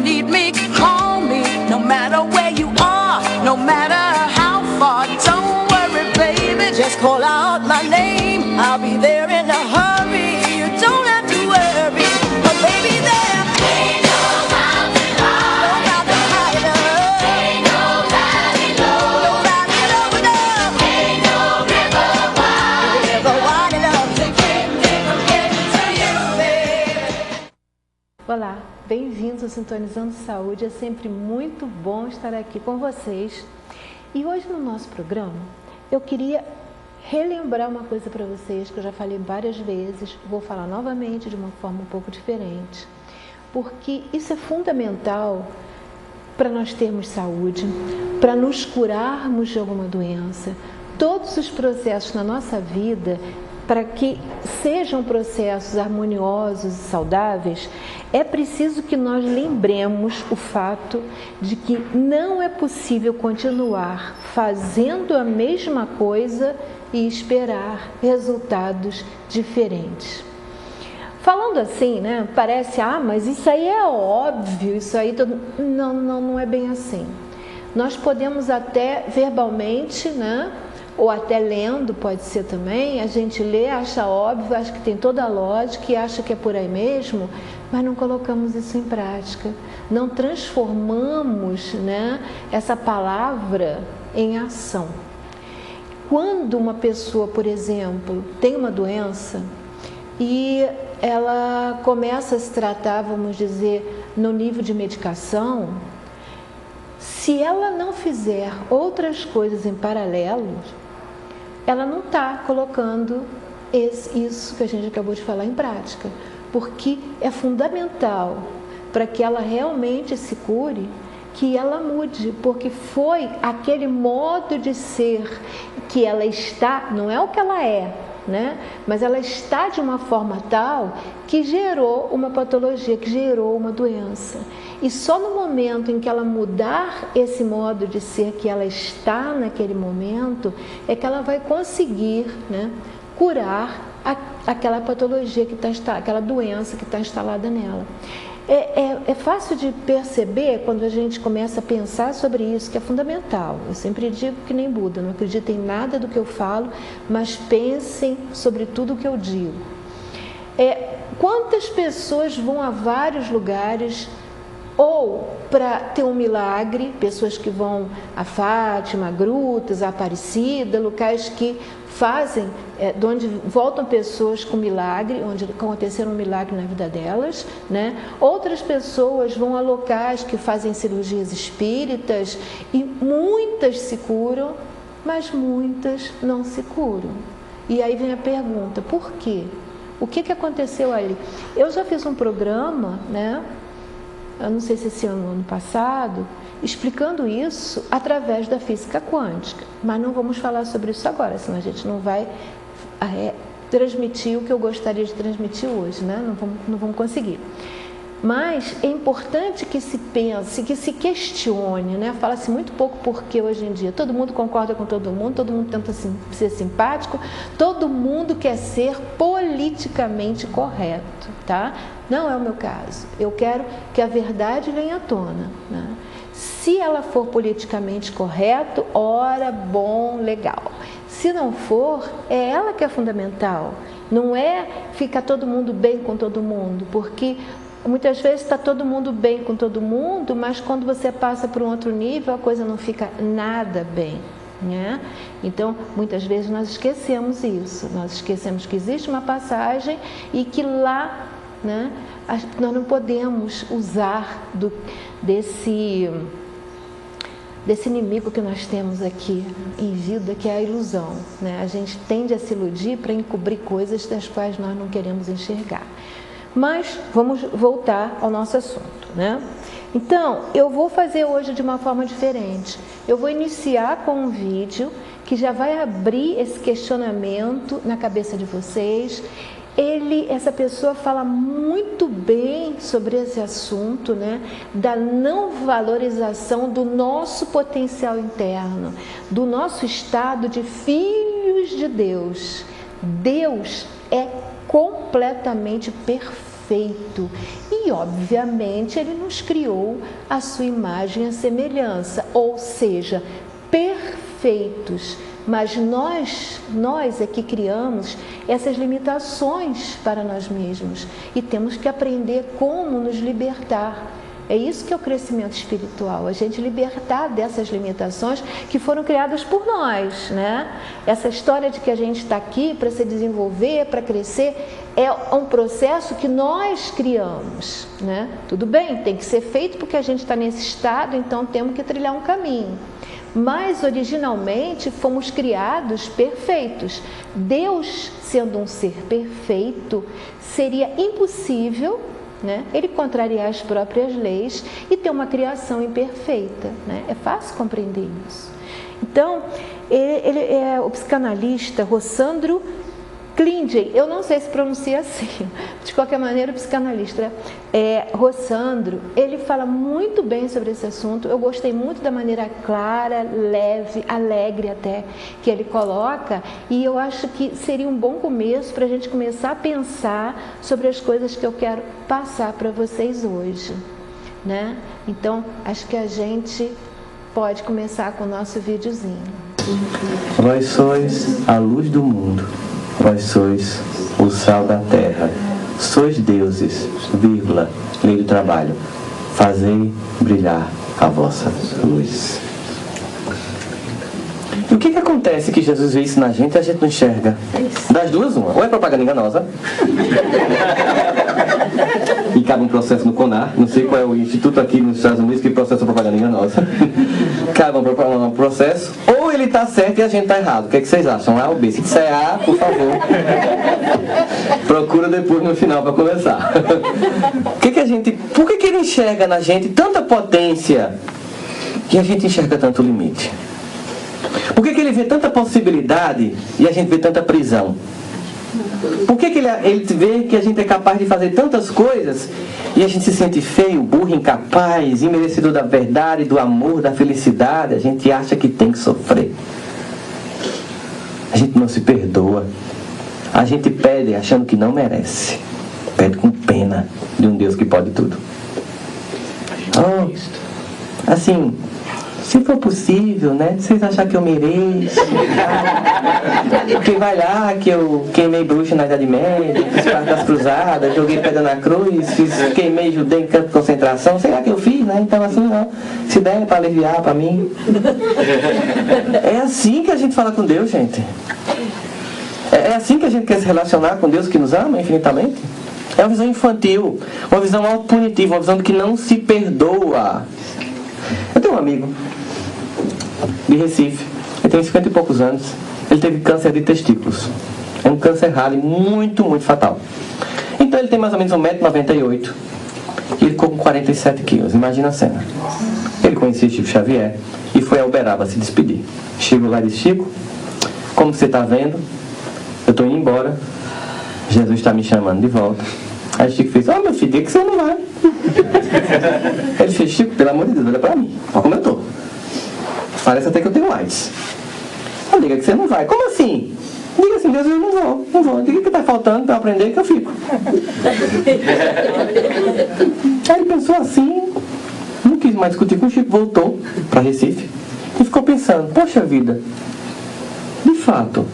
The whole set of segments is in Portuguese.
need me, call me. No matter where you are, no matter how far. Don't worry, baby, just call out my name. I'll be there in a hurry. You don't have to worry, but baby, there ain't no mountain high, no mountain high enough, ain't no valley low, no valley low enough, ain't no river wide enough to keep me from getting to you, baby. Olá, bem-vindos ao Sintonizando Saúde. É sempre muito bom estar aqui com vocês. E hoje no nosso programa eu queria relembrar uma coisa para vocês que eu já falei várias vezes, vou falar novamente de uma forma um pouco diferente, porque isso é fundamental para nós termos saúde, para nos curarmos de alguma doença. Todos os processos na nossa vida, para que sejam processos harmoniosos e saudáveis, é preciso que nós lembremos o fato de que não é possível continuar fazendo a mesma coisa e esperar resultados diferentes. Falando assim, né, parece, mas isso aí é óbvio, isso aí... Não é bem assim. Nós podemos até verbalmente, né, ou até lendo, pode ser também, a gente lê, acha óbvio, acha que tem toda a lógica e acha que é por aí mesmo, mas não colocamos isso em prática, não transformamos, né, essa palavra em ação. Quando uma pessoa, por exemplo, tem uma doença e ela começa a se tratar, vamos dizer, no nível de medicação, se ela não fizer outras coisas em paralelo, ela não está colocando isso que a gente acabou de falar em prática, porque é fundamental para que ela realmente se cure, que ela mude, porque foi aquele modo de ser que ela está, não é o que ela é, né? Mas ela está de uma forma tal que gerou uma patologia, que gerou uma doença. E só no momento em que ela mudar esse modo de ser que ela está naquele momento, é que ela vai conseguir, né, curar aquela patologia que está, aquela doença que está instalada nela. É fácil de perceber quando a gente começa a pensar sobre isso, que é fundamental. Eu sempre digo que nem Buda, não acreditem em nada do que eu falo, mas pensem sobre tudo o que eu digo. Quantas pessoas vão a vários lugares ou para ter um milagre, pessoas que vão a Fátima, a Grutas, a Aparecida, locais que fazem, de onde voltam pessoas com milagre, onde aconteceram um milagre na vida delas, né? Outras pessoas vão a locais que fazem cirurgias espíritas e muitas se curam, mas muitas não se curam. E aí vem a pergunta, por quê? O que aconteceu ali? Eu já fiz um programa, né? Eu não sei se esse ano ou ano passado, explicando isso através da física quântica. Mas não vamos falar sobre isso agora, senão a gente não vai transmitir o que eu gostaria de transmitir hoje, né? Não vamos conseguir. Mas é importante que se pense, que se questione, né? Fala-se muito pouco porque hoje em dia todo mundo concorda com todo mundo tenta ser simpático, todo mundo quer ser politicamente correto, tá? Não é o meu caso. Eu quero que a verdade venha à tona, né? Se ela for politicamente correto, ora, bom, legal. Se não for, é ela que é fundamental. Não é ficar todo mundo bem com todo mundo, porque muitas vezes está todo mundo bem com todo mundo, mas quando você passa para um outro nível, a coisa não fica nada bem, né? Então, muitas vezes nós esquecemos isso. Nós esquecemos que existe uma passagem e que lá, né, nós não podemos usar desse inimigo que nós temos aqui em vida, que é a ilusão, né? A gente tende a se iludir para encobrir coisas das quais nós não queremos enxergar. Mas vamos voltar ao nosso assunto, né? Então, eu vou fazer hoje de uma forma diferente. Eu vou iniciar com um vídeo que já vai abrir esse questionamento na cabeça de vocês. Essa pessoa fala muito bem sobre esse assunto, né? Da não valorização do nosso potencial interno, do nosso estado de filhos de Deus. Deus é completamente perfeito. perfeito. E, obviamente, Ele nos criou à sua imagem e à semelhança, ou seja, perfeitos. Mas nós é que criamos essas limitações para nós mesmos e temos que aprender como nos libertar. É isso que é o crescimento espiritual, a gente libertar dessas limitações que foram criadas por nós, né? Essa história de que a gente está aqui para se desenvolver, para crescer, é um processo que nós criamos, né? Tudo bem, tem que ser feito porque a gente está nesse estado, então temos que trilhar um caminho. Mas originalmente fomos criados perfeitos. Deus, sendo um ser perfeito, seria impossível, né, Ele contrariar as próprias leis e ter uma criação imperfeita, né? É fácil compreender isso. Então, ele é o psicanalista Rossandro Klindley, eu não sei se pronuncia assim, de qualquer maneira o psicanalista Rossandro, ele fala muito bem sobre esse assunto. Eu gostei muito da maneira clara, leve, alegre até, que ele coloca, e eu acho que seria um bom começo para a gente começar a pensar sobre as coisas que eu quero passar para vocês hoje, né? Então, acho que a gente pode começar com o nosso videozinho. Vós sois a luz do mundo. Vós sois o sal da terra, sois deuses, vírgula, lei do trabalho, fazei brilhar a vossa luz. E o que acontece que Jesus vê isso na gente e a gente não enxerga? Das duas, uma. Ou é propaganda enganosa, e cabe um processo no CONAR, não sei qual é o instituto aqui nos Estados Unidos que processa propaganda enganosa. Cabe um processo, ou ele está certo e a gente está errado. O que vocês acham? A ou B? Se disser A, por favor, procura depois no final para conversar. Por que ele enxerga na gente tanta potência e a gente enxerga tanto limite? Por que ele vê tanta possibilidade e a gente vê tanta prisão? Por que ele vê que a gente é capaz de fazer tantas coisas e a gente se sente feio, burro, incapaz, imerecedor da verdade, do amor, da felicidade? A gente acha que tem que sofrer. A gente não se perdoa. A gente pede achando que não merece. Pede com pena de um Deus que pode tudo. Assim, se for possível, né? Vocês acham que eu mereço? Porque vai lá que eu queimei bruxa na Idade Média, fiz parte das cruzadas, joguei pedra na cruz, queimei judeu em campo de concentração, sei lá que eu fiz, né? Então assim, ó, se der para aliviar para mim. É assim que a gente fala com Deus, gente. É assim que a gente quer se relacionar com Deus que nos ama infinitamente. É uma visão infantil, uma visão autopunitiva, uma visão de que não se perdoa. Eu tenho um amigo de Recife, ele tem 50 e poucos anos, ele teve câncer de testículos. É um câncer raro e muito, muito fatal. Então ele tem mais ou menos 1,98 m e ele ficou com 47 quilos, imagina a cena. Ele conhecia Chico Xavier e foi a Uberaba se despedir. Chico lá e disse: Chico, como você está vendo, eu estou indo embora, Jesus está me chamando de volta. Aí Chico fez: meu filho, diga que você não vai. Ele fez: Chico, pelo amor de Deus, olha pra mim, olha como eu tô. Parece até que eu tenho AIDS. Diga que você não vai. Como assim? Diga assim: Deus, eu não vou. Diga que tá faltando pra eu aprender que eu fico. Aí ele pensou assim, não quis mais discutir com o Chico, voltou pra Recife e ficou pensando: poxa vida, de fato,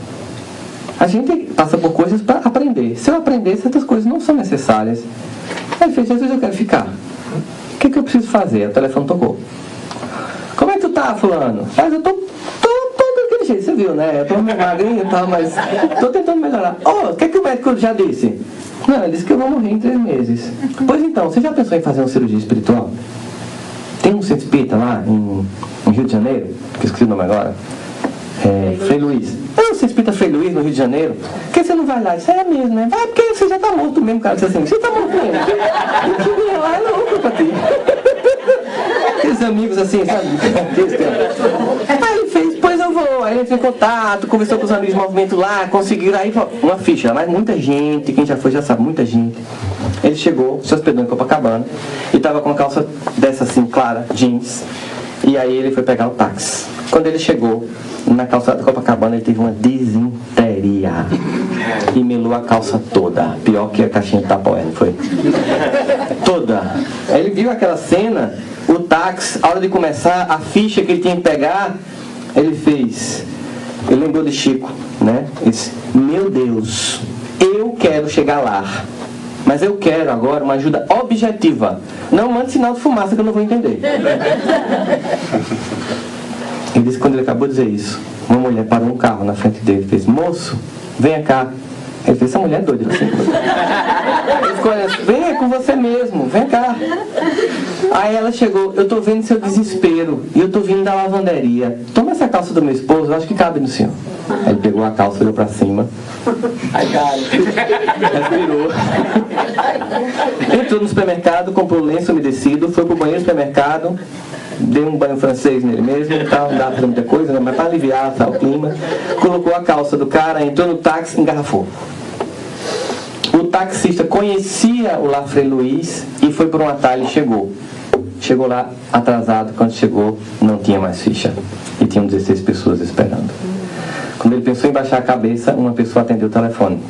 a gente passa por coisas para aprender. Se eu aprender, certas coisas não são necessárias. Aí ele fez: Jesus, eu quero ficar. O que eu preciso fazer? O telefone tocou. Como é que tu tá, fulano? Mas eu tô daquele jeito, você viu, né? Eu tô meio magrinho e tal, mas tô tentando melhorar. O que o médico já disse? Não, ele disse que eu vou morrer em 3 meses. Pois então, você já pensou em fazer uma cirurgia espiritual? Tem um centro espírita lá em Rio de Janeiro, que eu esqueci o nome agora. Frei Luiz. Eu se espírita Frei Luiz no Rio de Janeiro. Por que você não vai lá? Isso é mesmo, né? Vai, porque você já tá morto mesmo, cara. Disse assim: você tá morto mesmo. O que vem lá é louco pra ti. Aqueles amigos assim, sabe? Aí ele fez: pois eu vou. Aí ele entrou em contato, conversou com os amigos do movimento lá, conseguiram aí uma ficha. Mas muita gente, quem já foi já sabe, muita gente. Ele chegou, se hospedou em Copacabana, e tava com uma calça dessa assim, clara, jeans. E aí ele foi pegar o táxi. Quando ele chegou na calçada de Copacabana, ele teve uma disenteria. e melou a calça toda. Pior que a caixinha de Tupperware, não foi? Toda. Aí ele viu aquela cena, o táxi, a hora de começar, a ficha que ele tinha que pegar, ele lembrou de Chico, né? Ele disse, meu Deus, eu quero chegar lá. Mas eu quero agora uma ajuda objetiva. Não mande sinal de fumaça que eu não vou entender. Ele disse que quando ele acabou de dizer isso, uma mulher parou um carro na frente dele e fez, moço, venha cá. Ele fez, essa mulher é doida. Assim. Ele ficou olhando, venha com você mesmo, vem cá. Aí ela chegou, eu estou vendo seu desespero e eu estou vindo da lavanderia. Toma essa calça do meu esposo, eu acho que cabe no senhor. Aí ele pegou a calça, olhou pra cima. Aí, cara, respirou. Entrou no supermercado, comprou lenço umedecido, foi pro banheiro do supermercado, deu um banho francês nele mesmo, tal, não dá pra fazer muita coisa, né? Mas para aliviar o clima, colocou a calça do cara, entrou no táxi, engarrafou. O taxista conhecia o Lafrey Luiz e foi por um atalho e chegou. Chegou lá atrasado, quando chegou não tinha mais ficha e tinham 16 pessoas esperando. Quando ele pensou em baixar a cabeça, uma pessoa atendeu o telefone.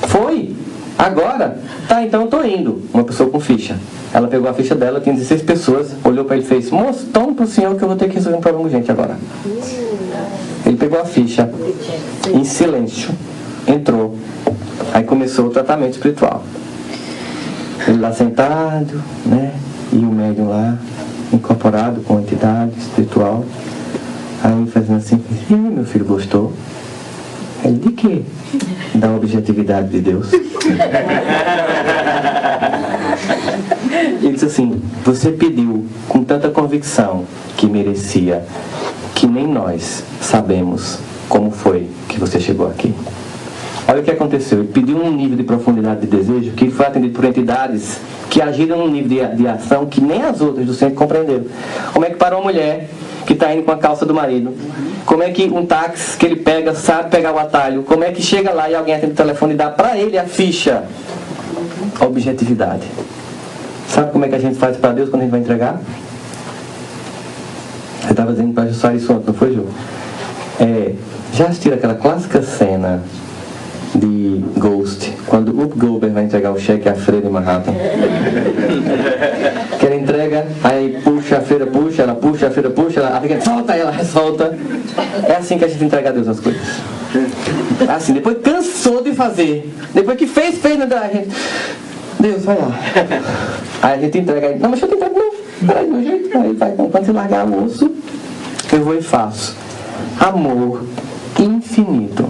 Foi? Agora? Tá, então eu tô indo. Uma pessoa com ficha. Ela pegou a ficha dela, tinha 16 pessoas, olhou para ele e fez, moço, toma pro senhor que eu vou ter que resolver um problema urgente agora. Ele pegou a ficha, em silêncio, entrou. Aí começou o tratamento espiritual. Ele lá sentado, né? E o médium lá, incorporado com a entidade espiritual. Aí fazendo assim, meu filho gostou? Ele, de quê? Da objetividade de Deus. Ele disse assim, você pediu com tanta convicção que merecia, que nem nós sabemos como foi que você chegou aqui. Olha o que aconteceu, ele pediu um nível de profundidade de desejo que foi atendido por entidades que agiram num nível de ação que nem as outras do centro compreenderam. Como é que para uma mulher que está indo com a calça do marido, como é que um táxi que ele pega, sabe pegar o atalho, como é que chega lá e alguém atende o telefone e dá para ele a ficha? Objetividade. Sabe como é que a gente faz para Deus quando a gente vai entregar? Você estava dizendo para ajustar isso ontem, não foi, Ju? Já assistiram aquela clássica cena de Ghost, quando o Goldberg vai entregar o cheque à freira em Manhattan? Que ela entrega, aí puxa, a freira puxa, ela puxa, a freira puxa, ela fica, solta, ela solta. É assim que a gente entrega a Deus as coisas. É assim, depois cansou de fazer, depois que fez, a gente, Deus, vai lá. Aí a gente entrega, não, mas eu te entrego de novo, peraí, do meu jeito. Aí vai, quando você largar o osso, eu vou e faço. Amor infinito.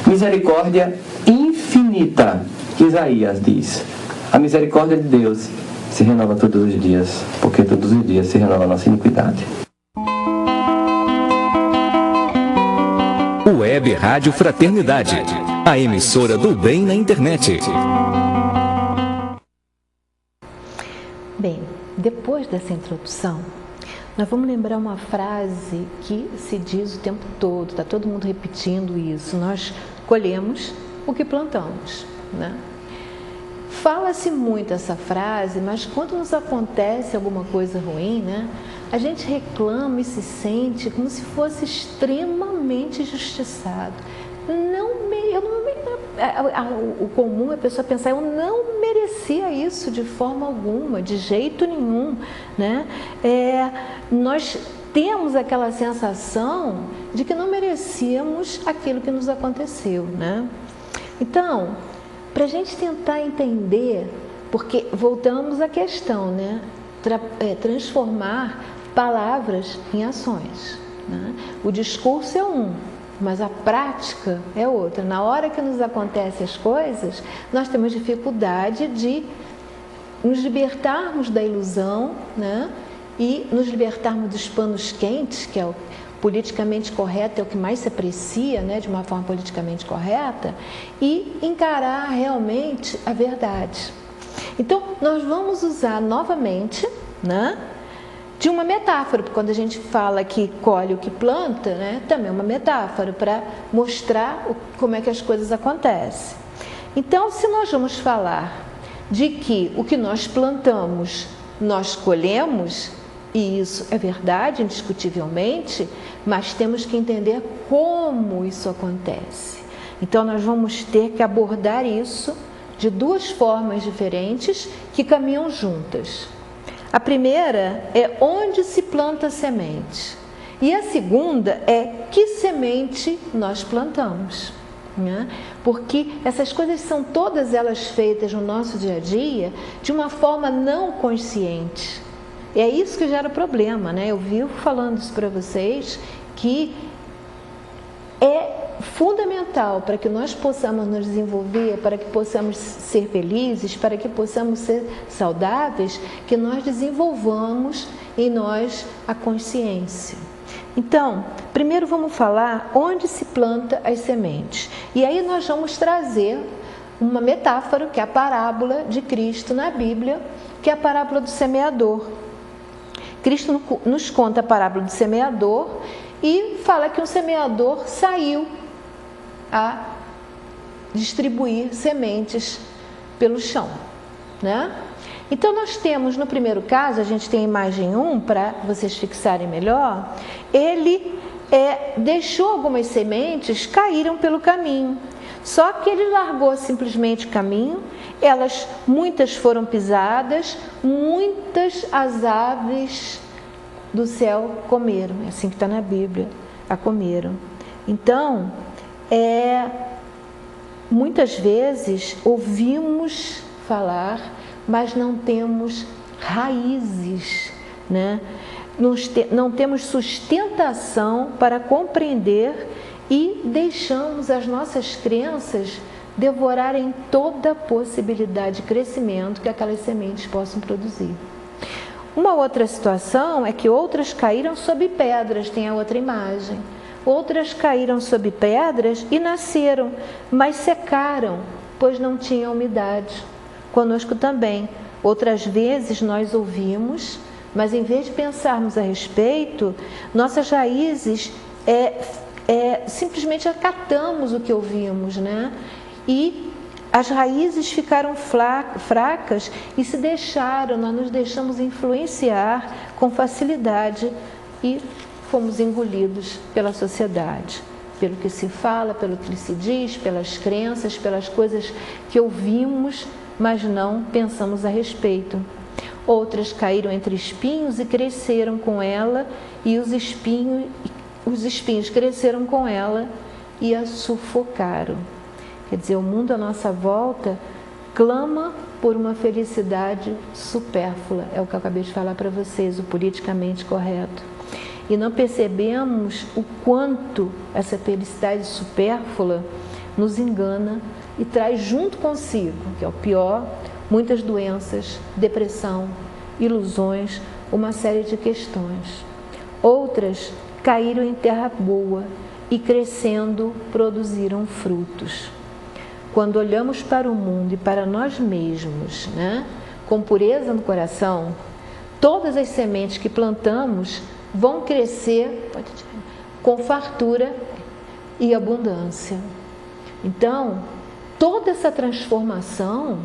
Misericórdia infinita. Isaías diz, a misericórdia de Deus se renova todos os dias, porque todos os dias se renova a nossa iniquidade. Web Rádio Fraternidade, a emissora do bem na internet. Bem, depois dessa introdução, nós vamos lembrar uma frase que se diz o tempo todo, está todo mundo repetindo isso, nós colhemos o que plantamos, né? Fala-se muito essa frase, mas quando nos acontece alguma coisa ruim, né, a gente reclama e se sente como se fosse extremamente injustiçado. O comum é a pessoa pensar, eu não merecia isso de forma alguma, de jeito nenhum, né? Nós temos aquela sensação de que não merecíamos aquilo que nos aconteceu, né? Então, para a gente tentar entender, porque voltamos à questão, né? Transformar palavras em ações, né? O discurso é um, mas a prática é outra. Na hora que nos acontecem as coisas, nós temos dificuldade de nos libertarmos da ilusão, né? E nos libertarmos dos panos quentes, que é o politicamente correto, é o que mais se aprecia, né? De uma forma politicamente correta, e encarar realmente a verdade. Então, nós vamos usar novamente, né? De uma metáfora, porque quando a gente fala que colhe o que planta, né, também é uma metáfora para mostrar como é que as coisas acontecem. Então, se nós vamos falar de que o que nós plantamos, nós colhemos, e isso é verdade, indiscutivelmente, mas temos que entender como isso acontece. Então nós vamos ter que abordar isso de duas formas diferentes que caminham juntas. A primeira é onde se planta a semente. E a segunda é que semente nós plantamos. Né? Porque essas coisas são todas elas feitas no nosso dia a dia de uma forma não consciente. É isso que gera problema, né? Eu vivo falando isso para vocês, que é fundamental para que nós possamos nos desenvolver, para que possamos ser felizes, para que possamos ser saudáveis, que nós desenvolvamos em nós a consciência. Então, primeiro vamos falar onde se planta as sementes. E aí nós vamos trazer uma metáfora, que é a parábola de Cristo na Bíblia, que é a parábola do semeador. Cristo nos conta a parábola do semeador e fala que um semeador saiu a distribuir sementes pelo chão, né? Então nós temos no primeiro caso, a gente tem a imagem 1 para vocês fixarem melhor, ele deixou algumas sementes, caíram pelo caminho, só que ele largou simplesmente o caminho, muitas foram pisadas, muitas as aves do céu comeram, é assim que está na Bíblia, a comeram. Então, muitas vezes ouvimos falar, mas não temos raízes, né? Não temos sustentação para compreender e deixamos as nossas crenças devorarem toda a possibilidade de crescimento que aquelas sementes possam produzir. Uma outra situação é que outras caíram sob pedras, tem a outra imagem. Outras caíram sob pedras e nasceram, mas secaram, pois não tinham umidade. Conosco também. Outras vezes nós ouvimos, mas em vez de pensarmos a respeito, nossas raízes simplesmente acatamos o que ouvimos, né? E as raízes ficaram fracas e nós nos deixamos influenciar com facilidade e fomos engolidos pela sociedade, pelo que se fala, pelo que se diz, pelas crenças, pelas coisas que ouvimos, mas não pensamos a respeito. Outras caíram entre espinhos e cresceram com ela, e os espinhos cresceram com ela e a sufocaram. Quer dizer, o mundo à nossa volta clama por uma felicidade supérflua. É o que eu acabei de falar para vocês, o politicamente correto. E não percebemos o quanto essa felicidade supérflua nos engana e traz junto consigo, que é o pior, muitas doenças, depressão, ilusões, uma série de questões. Outras caíram em terra boa e crescendo produziram frutos. Quando olhamos para o mundo e para nós mesmos, né, com pureza no coração, todas as sementes que plantamos vão crescer com fartura e abundância. Então, toda essa transformação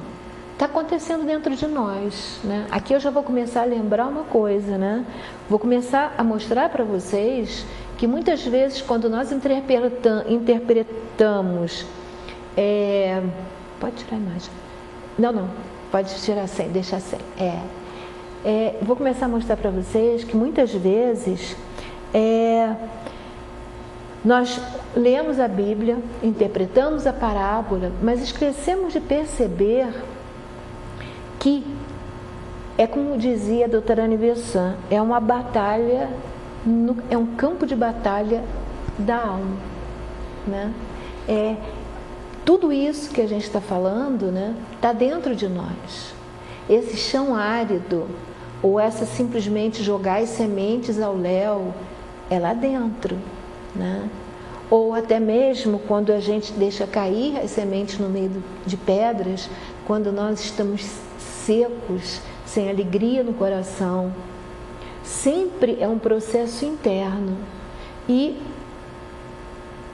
está acontecendo dentro de nós, né? Aqui eu já vou começar a lembrar uma coisa, né? Vou começar a mostrar para vocês que muitas vezes quando nós interpretamos... pode tirar a imagem. Não, pode tirar sem, deixar sem. Vou começar a mostrar para vocês que muitas vezes nós lemos a Bíblia, interpretamos a parábola, mas esquecemos de perceber que é como dizia a doutora Anne Besant, é uma batalha, é um campo de batalha da alma, né? Tudo isso que a gente está falando, né, está dentro de nós. Esse chão árido, ou essa simplesmente jogar as sementes ao léu, é lá dentro, né? Ou até mesmo quando a gente deixa cair as sementes no meio de pedras, quando nós estamos secos, sem alegria no coração, sempre é um processo interno. E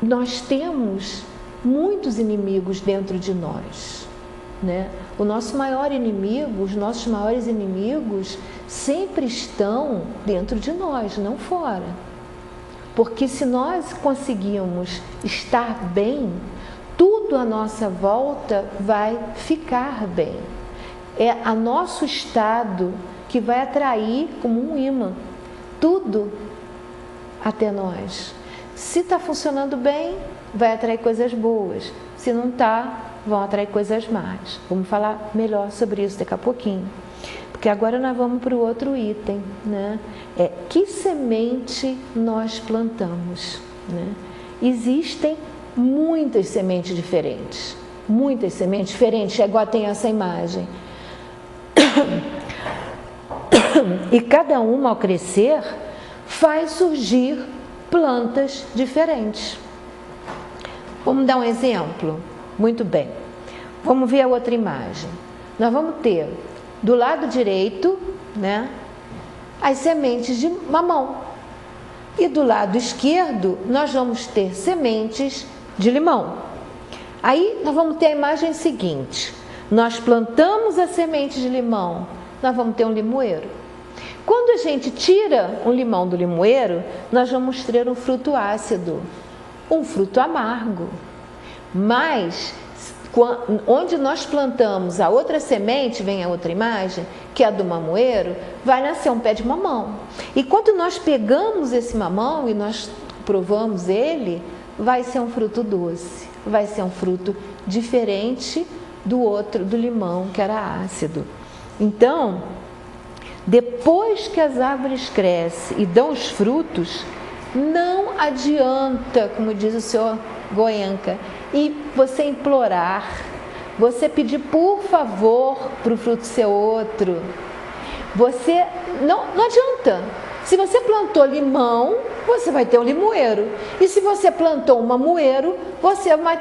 nós temos muitos inimigos dentro de nós, né? O nosso maior inimigo, os nossos maiores inimigos sempre estão dentro de nós, não fora. Porque se nós conseguirmos estar bem, tudo à nossa volta vai ficar bem. É a nosso estado que vai atrair como um imã tudo até nós. Se está funcionando bem, vai atrair coisas boas. Se não está, vão atrair coisas más. Vamos falar melhor sobre isso daqui a pouquinho. Porque agora nós vamos para o outro item, né? Que semente nós plantamos, né? Existem muitas sementes diferentes. Muitas sementes diferentes, é igual tem essa imagem. E cada uma, ao crescer, faz surgir plantas diferentes. Vamos dar um exemplo? Muito bem. Vamos ver a outra imagem. Nós vamos ter, do lado direito, né, as sementes de mamão. E do lado esquerdo, nós vamos ter sementes de limão. Aí, nós vamos ter a imagem seguinte. Nós plantamos a semente de limão, nós vamos ter um limoeiro. Quando a gente tira um limão do limoeiro, nós vamos ter um fruto ácido, um fruto amargo. Mas, onde nós plantamos a outra semente, vem a outra imagem, que é a do mamoeiro, vai nascer um pé de mamão. E quando nós pegamos esse mamão e nós provamos ele, vai ser um fruto doce, vai ser um fruto diferente do outro, do limão, que era ácido. Então, depois que as árvores crescem e dão os frutos, não adianta, como diz o senhor Goenka, e você implorar, você pedir por favor para o fruto ser outro. Você não adianta. Se você plantou limão, você vai ter um limoeiro. E se você plantou um mamoeiro, você vai,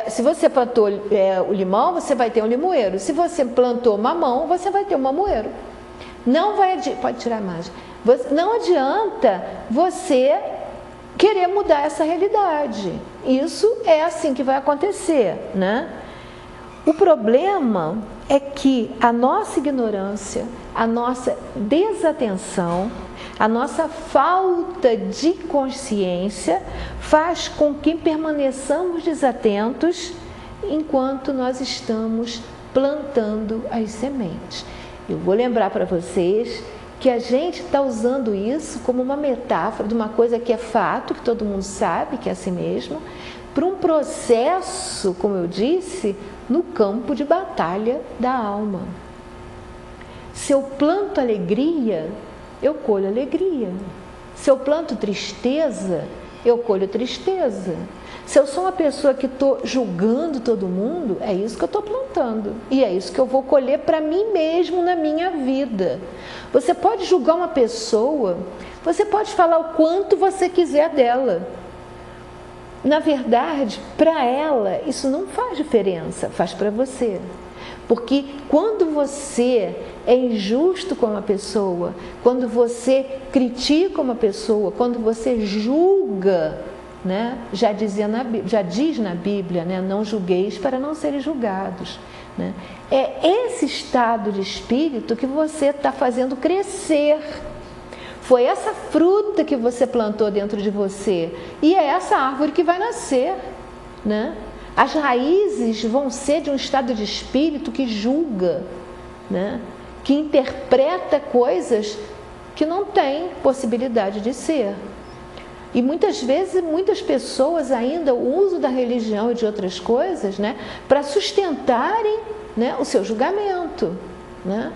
se você plantou o limão, você vai ter um limoeiro. Se você plantou mamão, você vai ter um mamoeiro. Não vai adianta, pode tirar a imagem. Não adianta você querer mudar essa realidade. Isso é assim que vai acontecer, né? O problema é que a nossa ignorância, a nossa desatenção, a nossa falta de consciência faz com que permaneçamos desatentos enquanto nós estamos plantando as sementes. Eu vou lembrar para vocês que a gente está usando isso como uma metáfora de uma coisa que é fato, que todo mundo sabe, que é assim mesmo, para um processo, como eu disse, no campo de batalha da alma. Se eu planto alegria, eu colho alegria. Se eu planto tristeza, eu colho tristeza. Se eu sou uma pessoa que estou julgando todo mundo, é isso que eu estou plantando. E é isso que eu vou colher para mim mesmo na minha vida. Você pode julgar uma pessoa, você pode falar o quanto você quiser dela. Na verdade, para ela, isso não faz diferença, faz para você. Porque quando você é injusto com uma pessoa, quando você critica uma pessoa, quando você julga, né? Já diz na Bíblia, né? Não julgueis para não serem julgados, né? É esse estado de espírito que você está fazendo crescer. Foi essa fruta que você plantou dentro de você e é essa árvore que vai nascer, né? As raízes vão ser de um estado de espírito que julga, né? Que interpreta coisas que não tem possibilidade de ser. E muitas vezes, muitas pessoas ainda usam da religião e de outras coisas, né, para sustentarem, né, o seu julgamento, né?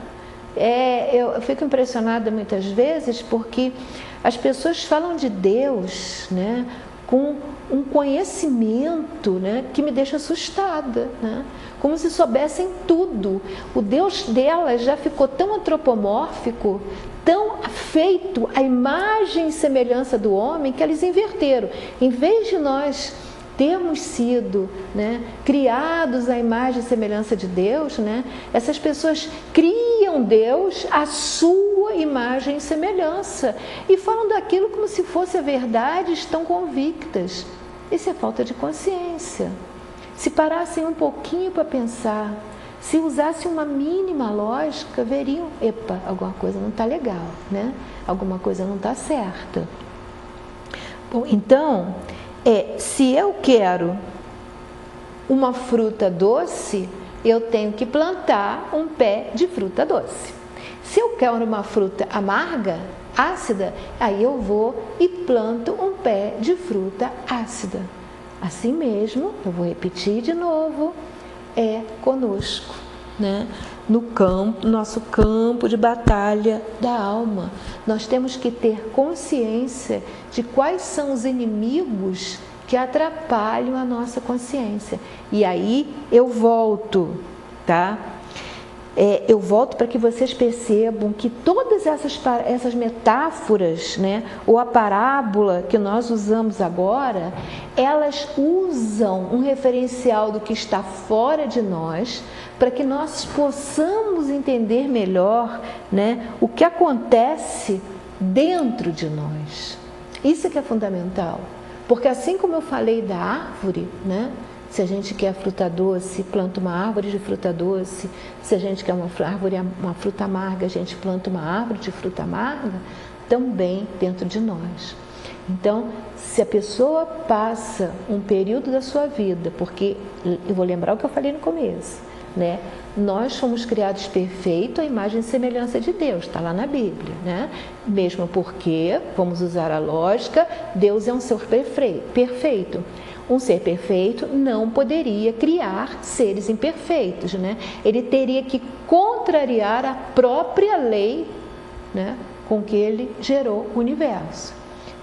Eu fico impressionada muitas vezes porque as pessoas falam de Deus, né, com um conhecimento, né, que me deixa assustada, né? Como se soubessem tudo. O Deus delas já ficou tão antropomórfico, tão feito à imagem e semelhança do homem, que eles inverteram. Em vez de nós termos sido, né, criados à imagem e semelhança de Deus, né, essas pessoas criam Deus à sua imagem e semelhança e falam daquilo como se fosse a verdade, estão convictas. Isso é falta de consciência. Se parassem um pouquinho para pensar, se usassem uma mínima lógica, veriam, epa, alguma coisa não está legal, né? Alguma coisa não está certa. Bom, então, se eu quero uma fruta doce, eu tenho que plantar um pé de fruta doce. Se eu quero uma fruta amarga, ácida, aí eu vou e planto um pé de fruta ácida. Assim mesmo, eu vou repetir de novo, é conosco, né? No campo, nosso campo de batalha da alma. Nós temos que ter consciência de quais são os inimigos que atrapalham a nossa consciência. E aí eu volto, tá? Eu volto para que vocês percebam que todas essas metáforas, né, ou a parábola que nós usamos agora, elas usam um referencial do que está fora de nós, para que nós possamos entender melhor, né, o que acontece dentro de nós. Isso que é fundamental, porque assim como eu falei da árvore, né, se a gente quer fruta doce, planta uma árvore de fruta doce. Se a gente quer uma fruta amarga, a gente planta uma árvore de fruta amarga, também dentro de nós. Então, se a pessoa passa um período da sua vida, porque eu vou lembrar o que eu falei no começo, né? Nós fomos criados perfeitos à imagem e semelhança de Deus, está lá na Bíblia, né? Mesmo porque, vamos usar a lógica, Deus é um ser perfeito. Um ser perfeito não poderia criar seres imperfeitos, né? Ele teria que contrariar a própria lei, né, com que ele gerou o universo.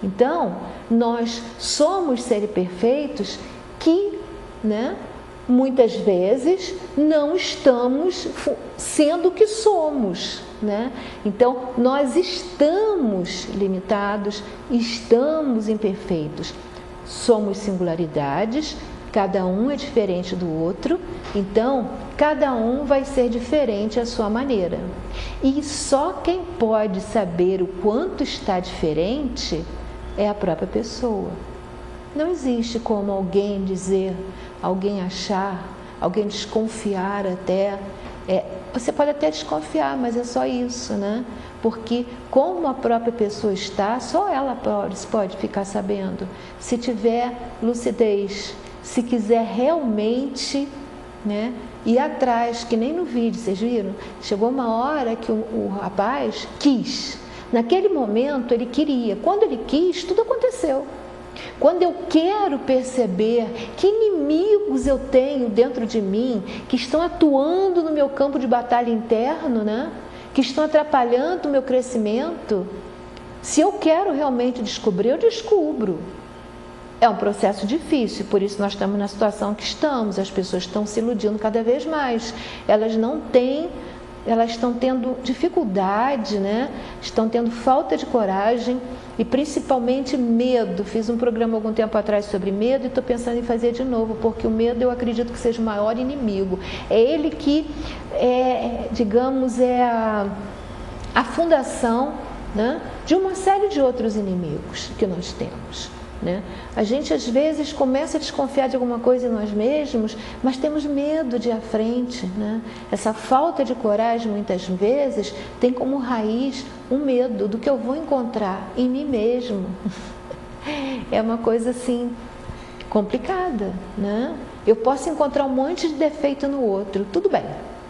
Então, nós somos seres perfeitos que, né, muitas vezes não estamos sendo o que somos, né? Então, nós estamos limitados, estamos imperfeitos. Somos singularidades, cada um é diferente do outro, então cada um vai ser diferente à sua maneira. E só quem pode saber o quanto está diferente é a própria pessoa. Não existe como alguém dizer, alguém achar, alguém desconfiar até. Você pode até desconfiar, mas é só isso, né? Porque como a própria pessoa está, só ela pode ficar sabendo. Se tiver lucidez, se quiser realmente, né, ir atrás, que nem no vídeo, vocês viram? Chegou uma hora que o rapaz quis. Naquele momento ele queria. Quando ele quis, tudo aconteceu. Quando eu quero perceber que inimigos eu tenho dentro de mim, que estão atuando no meu campo de batalha interno, né? Que estão atrapalhando o meu crescimento, se eu quero realmente descobrir, eu descubro. É um processo difícil, por isso nós estamos na situação que estamos, as pessoas estão se iludindo cada vez mais, elas estão tendo dificuldade, né? Estão tendo falta de coragem e principalmente medo. Fiz um programa algum tempo atrás sobre medo e estou pensando em fazer de novo, porque o medo eu acredito que seja o maior inimigo. É ele que a fundação, né, de uma série de outros inimigos que nós temos. Né? A gente às vezes começa a desconfiar de alguma coisa em nós mesmos, mas temos medo de ir à frente, né? Essa falta de coragem muitas vezes tem como raiz um medo do que eu vou encontrar em mim mesmo. É uma coisa assim complicada, né? Eu posso encontrar um monte de defeito no outro, tudo bem.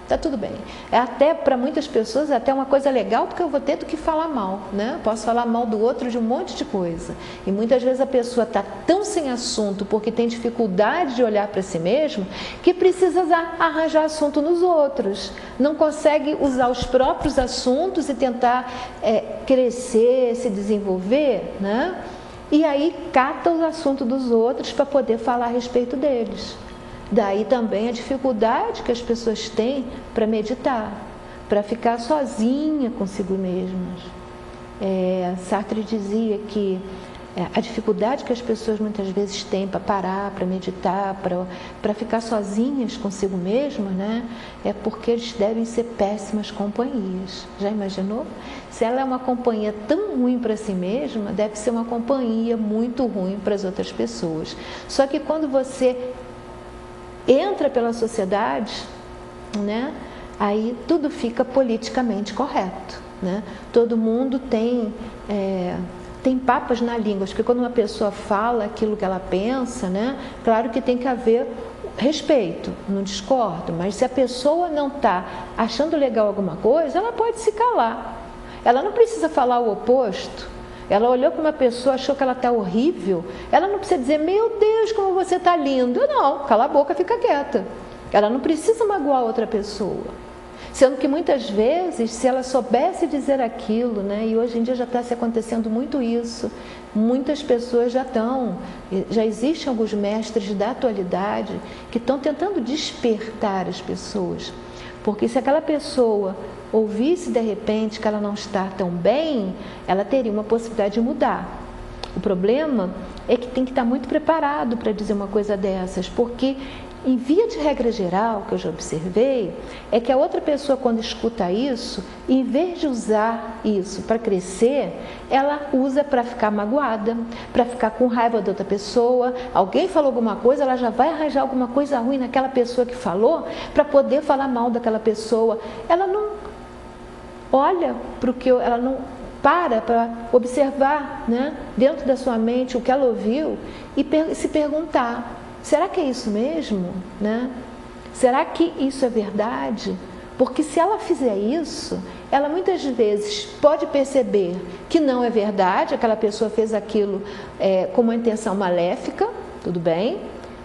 Tá tudo bem. Até para muitas pessoas é até uma coisa legal, porque eu vou ter do que falar mal, né? Posso falar mal do outro de um monte de coisa. E muitas vezes a pessoa está tão sem assunto porque tem dificuldade de olhar para si mesmo que precisa arranjar assunto nos outros. Não consegue usar os próprios assuntos e tentar crescer, se desenvolver, né? E aí cata os assuntos dos outros para poder falar a respeito deles. Daí também a dificuldade que as pessoas têm para meditar, para ficar sozinha consigo mesmas. Sartre dizia que a dificuldade que as pessoas muitas vezes têm para parar, para meditar, para ficar sozinhas consigo mesmas, né, é porque eles devem ser péssimas companhias. Já imaginou? Se ela é uma companhia tão ruim para si mesma, deve ser uma companhia muito ruim para as outras pessoas. Só que quando você entra pela sociedade, né, aí tudo fica politicamente correto, né? Todo mundo tem papas na língua, porque quando uma pessoa fala aquilo que ela pensa, né, claro que tem que haver respeito, não discordo, mas se a pessoa não está achando legal alguma coisa, ela pode se calar. Ela não precisa falar o oposto. Ela olhou para uma pessoa, achou que ela está horrível, ela não precisa dizer, meu Deus, como você está lindo. Não, cala a boca, fica quieta. Ela não precisa magoar outra pessoa. Sendo que muitas vezes, se ela soubesse dizer aquilo, né, e hoje em dia já está se acontecendo muito isso, muitas pessoas já existem alguns mestres da atualidade que estão tentando despertar as pessoas. Porque se aquela pessoa ouvisse de repente que ela não está tão bem, ela teria uma possibilidade de mudar. O problema é que tem que estar muito preparado para dizer uma coisa dessas, porque em via de regra geral, que eu já observei, é que a outra pessoa, quando escuta isso, em vez de usar isso para crescer, ela usa para ficar magoada, para ficar com raiva da outra pessoa. Alguém falou alguma coisa, ela já vai arranjar alguma coisa ruim naquela pessoa que falou, para poder falar mal daquela pessoa. Ela não olha para o que ela não para observar, né, dentro da sua mente o que ela ouviu e se perguntar, será que é isso mesmo? Né? Será que isso é verdade? Porque se ela fizer isso, ela muitas vezes pode perceber que não é verdade, aquela pessoa fez aquilo com uma intenção maléfica, tudo bem,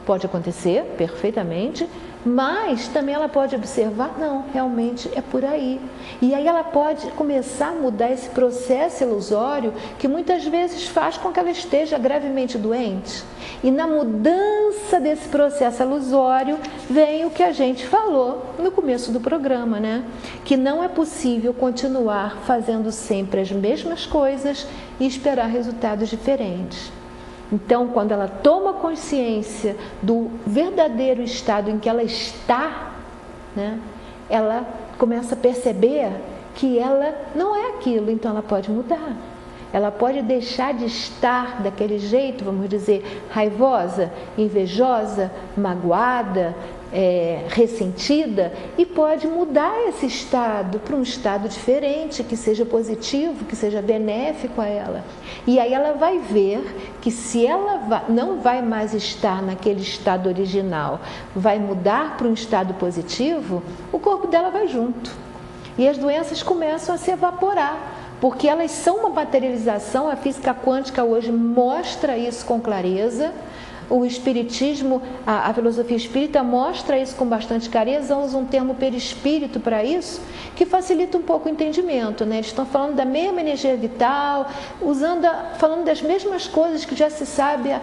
pode acontecer perfeitamente, mas também ela pode observar, não, realmente é por aí. E aí ela pode começar a mudar esse processo ilusório que muitas vezes faz com que ela esteja gravemente doente. E na mudança desse processo ilusório vem o que a gente falou no começo do programa, né? Que não é possível continuar fazendo sempre as mesmas coisas e esperar resultados diferentes. Então, quando ela toma consciência do verdadeiro estado em que ela está, né, ela começa a perceber que ela não é aquilo, então ela pode mudar. Ela pode deixar de estar daquele jeito, vamos dizer, raivosa, invejosa, magoada, ressentida, e pode mudar esse estado para um estado diferente, que seja positivo, que seja benéfico a ela. E aí ela vai ver que se ela não vai mais estar naquele estado original, vai mudar para um estado positivo, o corpo dela vai junto. E as doenças começam a se evaporar, porque elas são uma materialização. A física quântica hoje mostra isso com clareza. O espiritismo, a filosofia espírita mostra isso com bastante clareza, usa um termo perispírito para isso, que facilita um pouco o entendimento, né? Eles estão falando da mesma energia vital, falando das mesmas coisas que já se sabe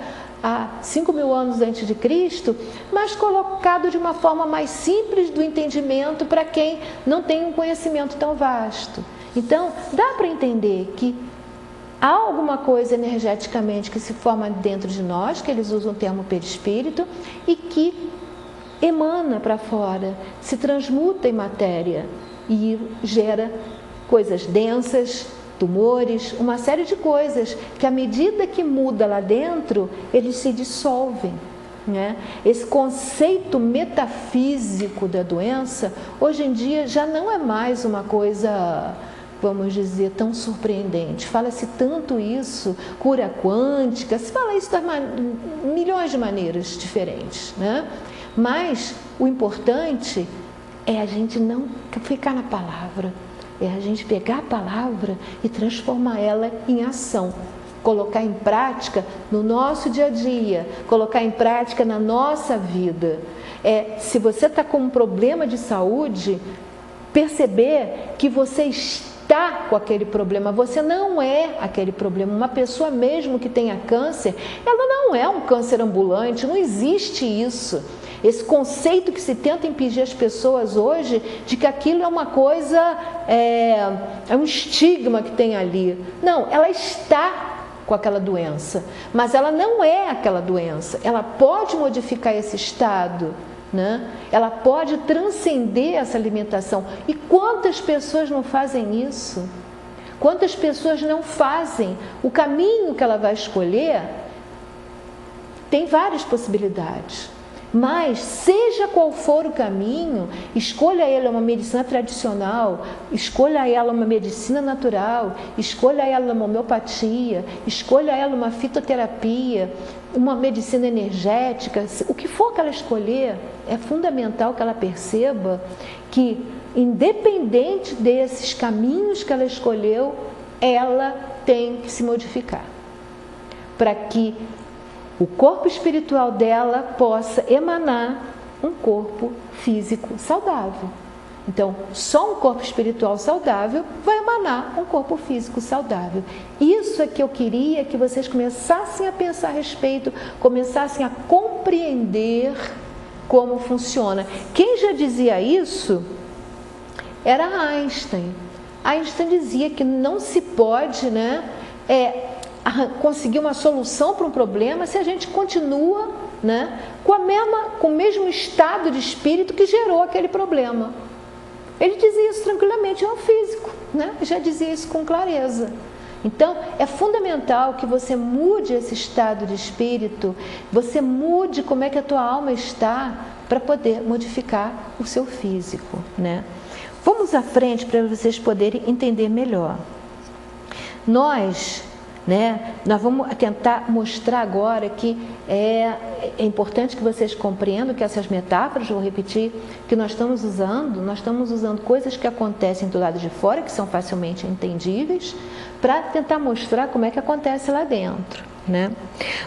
há 5.000 anos antes de Cristo, mas colocado de uma forma mais simples do entendimento para quem não tem um conhecimento tão vasto. Então, dá para entender que há alguma coisa energeticamente que se forma dentro de nós, que eles usam o termo perispírito, e que emana para fora, se transmuta em matéria e gera coisas densas, tumores, uma série de coisas que, à medida que muda lá dentro, eles se dissolvem. Né? Esse conceito metafísico da doença, hoje em dia, já não é mais uma coisa, vamos dizer, tão surpreendente. Fala-se tanto isso, cura quântica, se fala isso de milhões de maneiras diferentes, né? Mas o importante é a gente não ficar na palavra, é a gente pegar a palavra e transformar ela em ação, colocar em prática no nosso dia a dia, colocar em prática na nossa vida. Se você está com um problema de saúde, perceber que você está com aquele problema, você não é aquele problema. Uma pessoa mesmo que tenha câncer, ela não é um câncer ambulante, não existe isso. Esse conceito que se tenta impedir as pessoas hoje, de que aquilo é uma coisa, é um estigma que tem ali. Não, ela está com aquela doença, mas ela não é aquela doença. Ela pode modificar esse estado, né? Ela pode transcender essa limitação. E quantas pessoas não fazem isso? Quantas pessoas não fazem? O caminho que ela vai escolher tem várias possibilidades. Mas, seja qual for o caminho, escolha ela uma medicina tradicional, escolha ela uma medicina natural, escolha ela uma homeopatia, escolha ela uma fitoterapia, uma medicina energética, o que for que ela escolher, é fundamental que ela perceba que, independente desses caminhos que ela escolheu, ela tem que se modificar, para que o corpo espiritual dela possa emanar um corpo físico saudável. Então, só um corpo espiritual saudável vai emanar um corpo físico saudável. Isso é que eu queria que vocês começassem a pensar a respeito, começassem a compreender como funciona. Quem já dizia isso era Einstein. Einstein dizia que não se pode, conseguir uma solução para um problema se a gente continua, com o mesmo estado de espírito que gerou aquele problema. Ele dizia isso tranquilamente, é um físico, já dizia isso com clareza. Então, é fundamental que você mude esse estado de espírito, você mude como é que a tua alma está para poder modificar o seu físico, Vamos à frente para vocês poderem entender melhor. Nós vamos tentar mostrar agora que é importante que vocês compreendam que essas metáforas, vou repetir, que nós estamos usando coisas que acontecem do lado de fora, que são facilmente entendíveis, para tentar mostrar como é que acontece lá dentro.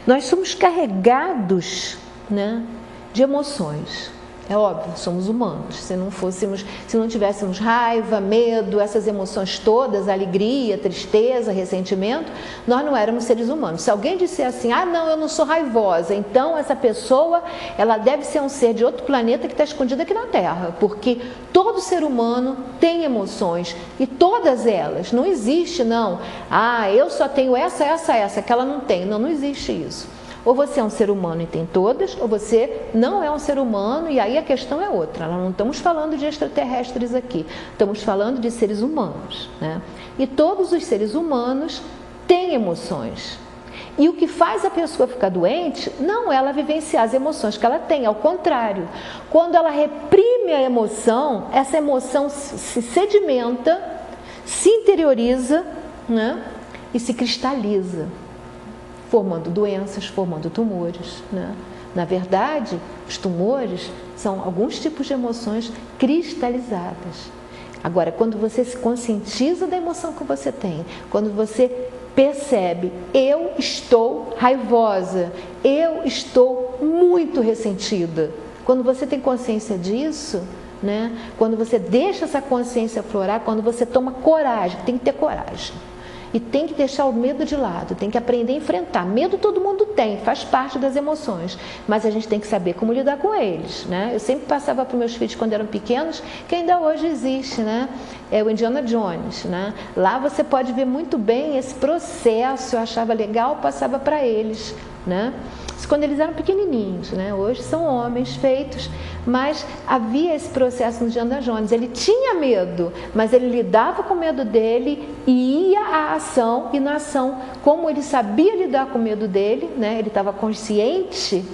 Nós somos carregados de emoções. É óbvio, somos humanos. Se não tivéssemos raiva, medo, essas emoções todas, alegria, tristeza, ressentimento, nós não éramos seres humanos. Se alguém disser assim, não, eu não sou raivosa, então essa pessoa, ela deve ser um ser de outro planeta que está escondido aqui na Terra, porque todo ser humano tem emoções, e todas elas, não existe não, eu só tenho essa, que ela não tem. Não existe isso. Ou você é um ser humano e tem todas, ou você não é um ser humano e aí a questão é outra. Nós não estamos falando de extraterrestres aqui, estamos falando de seres humanos. E todos os seres humanos têm emoções. E o que faz a pessoa ficar doente não é ela vivenciar as emoções que ela tem, ao contrário. Quando ela reprime a emoção, essa emoção se sedimenta, se interioriza e se cristaliza, formando doenças, formando tumores. Na verdade, os tumores são alguns tipos de emoções cristalizadas. Agora, quando você se conscientiza da emoção que você tem, quando você percebe, eu estou raivosa, eu estou muito ressentida, quando você tem consciência disso, quando você deixa essa consciência aflorar, quando você toma coragem, tem que ter coragem. E tem que deixar o medo de lado, tem que aprender a enfrentar. Medo todo mundo tem, faz parte das emoções, mas a gente tem que saber como lidar com eles. Eu sempre passava para os meus filhos quando eram pequenos, que ainda hoje existe, é o Indiana Jones. Lá você pode ver muito bem esse processo, eu achava legal, passava para eles. Isso quando eles eram pequenininhos, hoje são homens feitos, mas havia esse processo no Indiana Jones. Ele tinha medo, mas ele lidava com o medo dele e ia à ação, e na ação, como ele sabia lidar com o medo dele, ele estava consciente,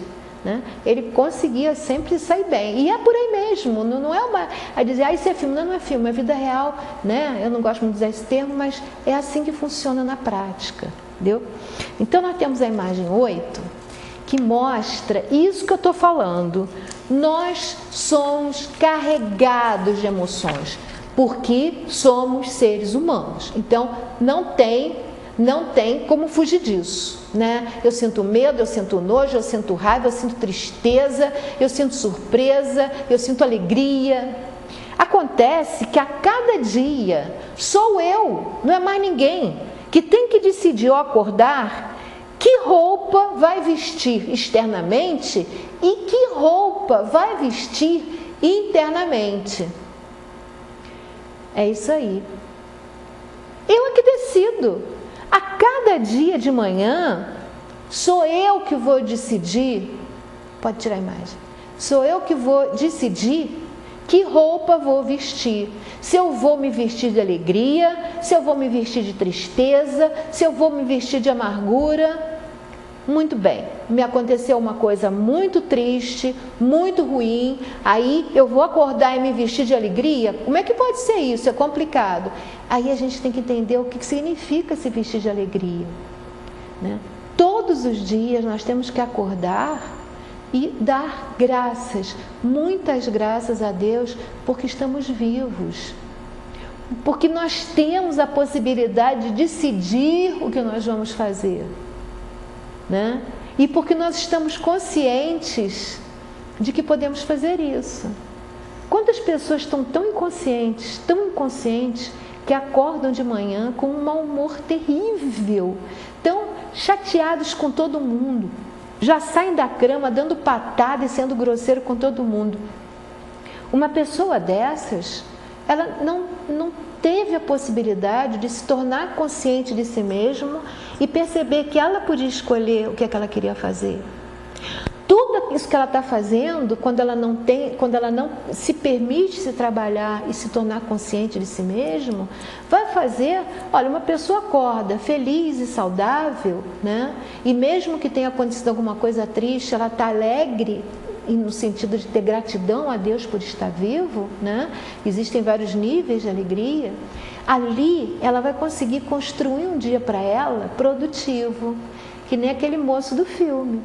ele conseguia sempre sair bem. E é por aí mesmo, não é uma... a dizer, isso é filme, não é filme, é vida real, eu não gosto muito de usar esse termo, mas é assim que funciona na prática, entendeu? Então nós temos a imagem 8, que mostra isso que eu estou falando. Nós somos carregados de emoções, porque somos seres humanos. Então, não tem como fugir disso. Eu sinto medo, eu sinto nojo, eu sinto raiva, eu sinto tristeza, eu sinto surpresa, eu sinto alegria. Acontece que a cada dia sou eu, não é mais ninguém, que tem que decidir ao acordar que roupa vai vestir externamente e que roupa vai vestir internamente. É isso aí. Eu é que decido. A cada dia de manhã, sou eu que vou decidir. Pode tirar a imagem. Sou eu que vou decidir que roupa vou vestir. Se eu vou me vestir de alegria, se eu vou me vestir de tristeza, se eu vou me vestir de amargura. Muito bem, me aconteceu uma coisa muito triste, muito ruim, aí eu vou acordar e me vestir de alegria? Como é que pode ser isso? É complicado. Aí a gente tem que entender o que significa se vestir de alegria, né? Todos os dias nós temos que acordar e dar graças, muitas graças a Deus, porque estamos vivos. Porque nós temos a possibilidade de decidir o que nós vamos fazer, né? E porque nós estamos conscientes de que podemos fazer isso. Quantas pessoas estão tão inconscientes, que acordam de manhã com um mau humor terrível, tão chateados com todo mundo, já saem da cama dando patada e sendo grosseiro com todo mundo. Uma pessoa dessas, ela não teve a possibilidade de se tornar consciente de si mesma e perceber que ela podia escolher o que é que ela queria fazer. Tudo isso que ela está fazendo, quando ela não se permite se trabalhar e se tornar consciente de si mesmo, vai fazer, olha, uma pessoa acorda feliz e saudável, né? E mesmo que tenha acontecido alguma coisa triste, ela está alegre, e no sentido de ter gratidão a Deus por estar vivo, né? Existem vários níveis de alegria. Ali ela vai conseguir construir um dia para ela produtivo, que nem aquele moço do filme.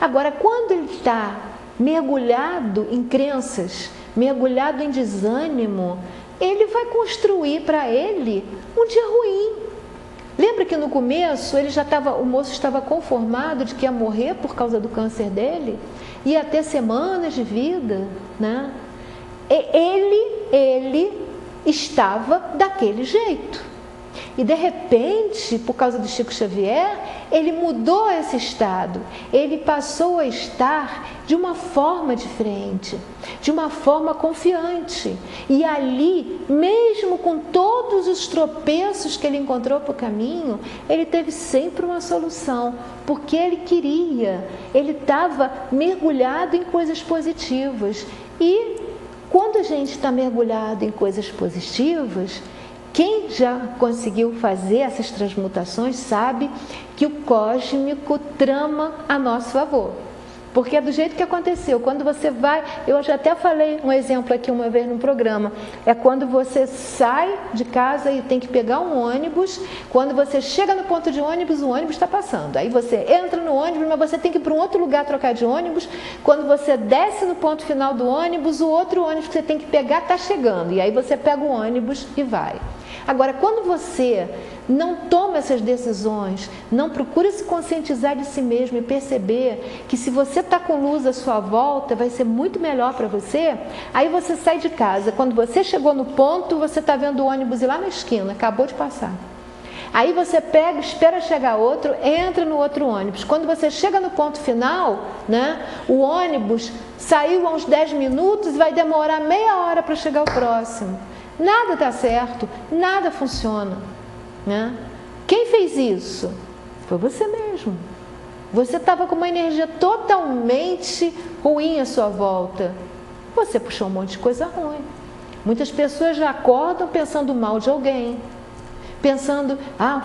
Agora, quando ele está mergulhado em crenças, mergulhado em desânimo, ele vai construir para ele um dia ruim. Lembra que no começo o moço estava conformado de que ia morrer por causa do câncer dele? Ia ter semanas de vida, né? Ele estava daquele jeito. E de repente, por causa do Chico Xavier, ele mudou esse estado. Ele passou a estar de uma forma diferente, de uma forma confiante. E ali, mesmo com todos os tropeços que ele encontrou pelo caminho, ele teve sempre uma solução, porque ele estava mergulhado em coisas positivas. E quando a gente está mergulhado em coisas positivas, quem já conseguiu fazer essas transmutações sabe que o cósmico trama a nosso favor. Porque é do jeito que aconteceu. Quando você vai, eu já até falei um exemplo aqui uma vez no programa, é quando você sai de casa e tem que pegar um ônibus, quando você chega no ponto de ônibus, o ônibus está passando. Aí você entra no ônibus, mas você tem que ir para um outro lugar trocar de ônibus. Quando você desce no ponto final do ônibus, o outro ônibus que você tem que pegar está chegando. E aí você pega o ônibus e vai. Agora, quando você não toma essas decisões, não procura se conscientizar de si mesmo e perceber que se você está com luz à sua volta, vai ser muito melhor para você, aí você sai de casa. Quando você chegou no ponto, você está vendo o ônibus ir lá na esquina, acabou de passar. Aí você pega, espera chegar outro, entra no outro ônibus. Quando você chega no ponto final, né, o ônibus saiu há uns 10 minutos e vai demorar meia hora para chegar ao próximo. Nada está certo, nada funciona, né? Quem fez isso? Foi você mesmo. Você estava com uma energia totalmente ruim à sua volta. Você puxou um monte de coisa ruim. Muitas pessoas já acordam pensando mal de alguém. Pensando,